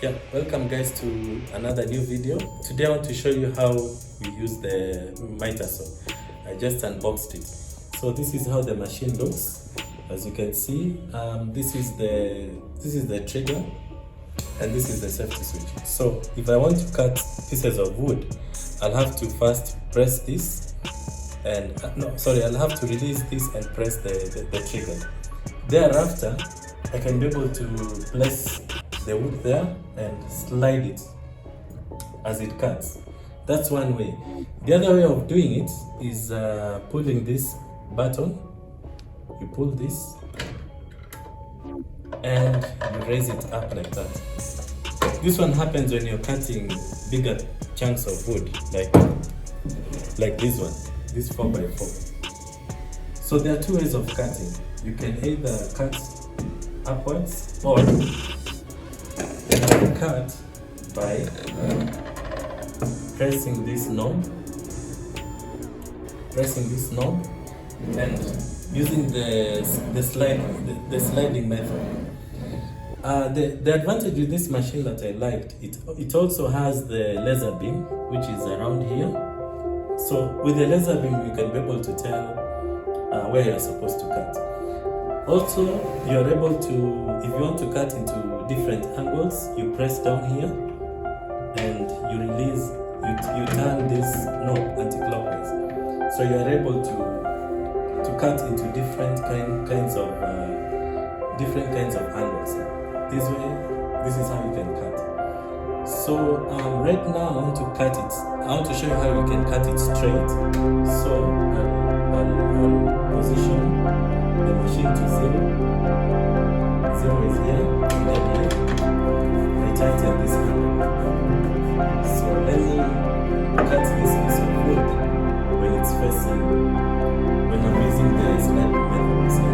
Yeah, welcome guys to another new video. Today I want to show you how we use the mitre saw. I just unboxed it. So this is how the machine looks. As you can see, this is the trigger and this is the safety switch. So if I want to cut pieces of wood, I'll have to first press this and I'll have to release this and press the trigger. Thereafter, I can be able to place the wood there and slide it as it cuts. That's one way. The other way of doing it is pulling this button. You pull this and you raise it up like that. This one happens when you're cutting bigger chunks of wood, like this one, this 4x4. So there are two ways of cutting. You can either cut upwards or you can cut by pressing this knob and using the sliding method. The advantage with this machine that I liked, it also has the laser beam, which is around here. So with the laser beam you can be able to tell where you're supposed to cut. Also, you're able to, if you want to cut into different angles, you press down here and you release, you turn this knob anti-clockwise. So you're able to cut into different kinds of angles. This way, this is how you can cut. So right now I want to cut it. I want to show you how you can cut it straight. So I'll position the machine to 0. 0 is here, and then here I tighten this handle. So let me cut this piece of wood when it's facing, when I'm using the sliding method.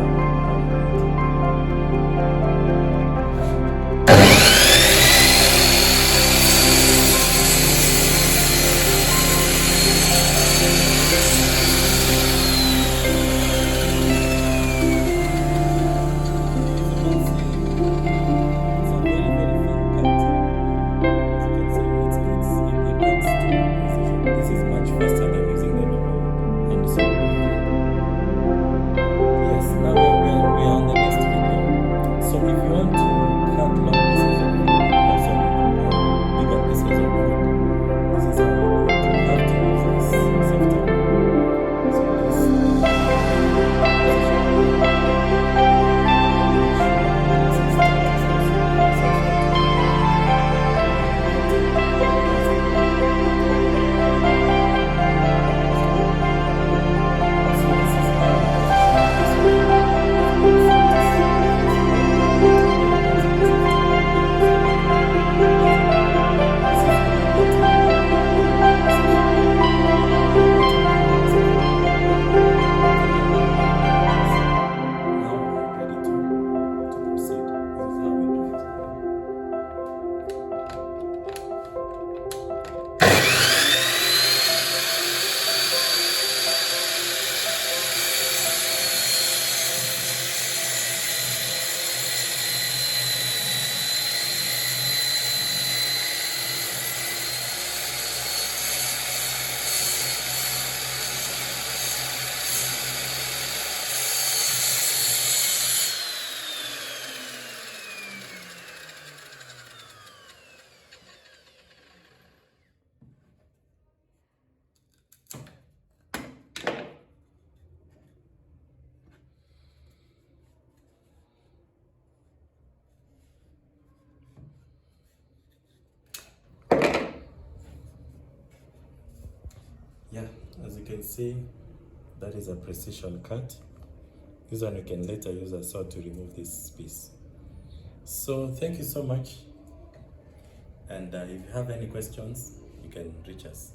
Yeah, as you can see, that is a precision cut. This one you can later use a saw to remove this piece. So thank you so much, and if you have any questions, you can reach us.